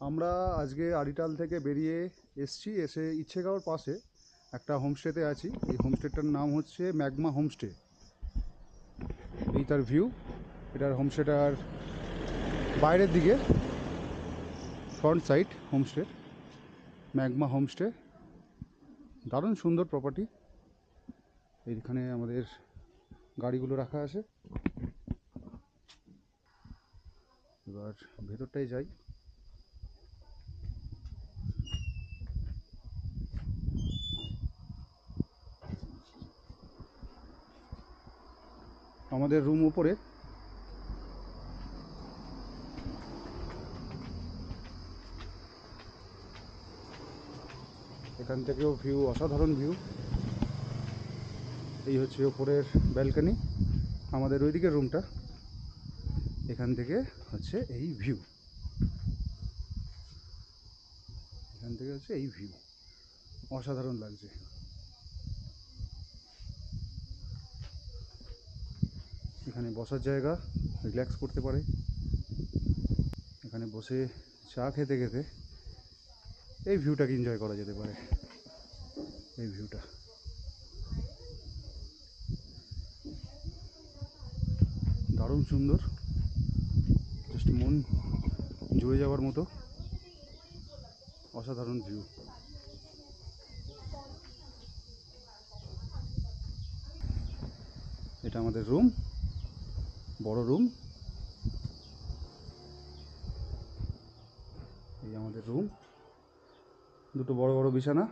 আমরা আজকে আড়িটাল থেকে বেরিয়ে এসে ইচ্ছেগাঁওর পাশে একটা হোমস্টেতে আছি। এই হোমস্টেটার নাম হচ্ছে ম্যাগমা হোমস্টে। এই তার ভিউ। এটার হোমস্টেটার বাইরের দিকে front side homestay, magma homestay. দারুণ সুন্দর প্রপার্টি। এইখানে আমাদের গাড়িগুলো রাখা আছে। এবার ভেতরটাই যাই। আমাদের রুম উপরে। এখান থেকেও ভিউ অসাধারণ ভিউ। এই হচ্ছে ওপরের ব্যালকনি। আমাদের ওইদিকে রুমটা, এখান থেকে হচ্ছে এই ভিউ। এখান থেকে হচ্ছে এই ভিউ, অসাধারণ লাগছে। এখানে বসার জায়গা, রিল্যাক্স করতে পারে। এখানে বসে চা খেতে খেতে এই ভিউটাকে এনজয় করা যেতে পারে। এই ভিউটা দারুণ সুন্দর, জাস্ট মন জুড়ে যাওয়ার মতো অসাধারণ ভিউ। এটা আমাদের রুম, বড় রুম। এই আমাদের রুম, দুটো বড় বড় বিছানা,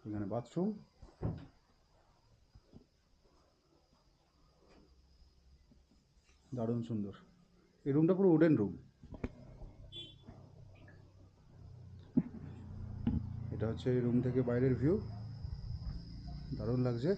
এখানে বাথরুম। দারুণ সুন্দর। এই রুমটা পুরো উডেন রুম। এটা হচ্ছে এই রুম থেকে বাইরের ভিউ, দারুণ লাগছে।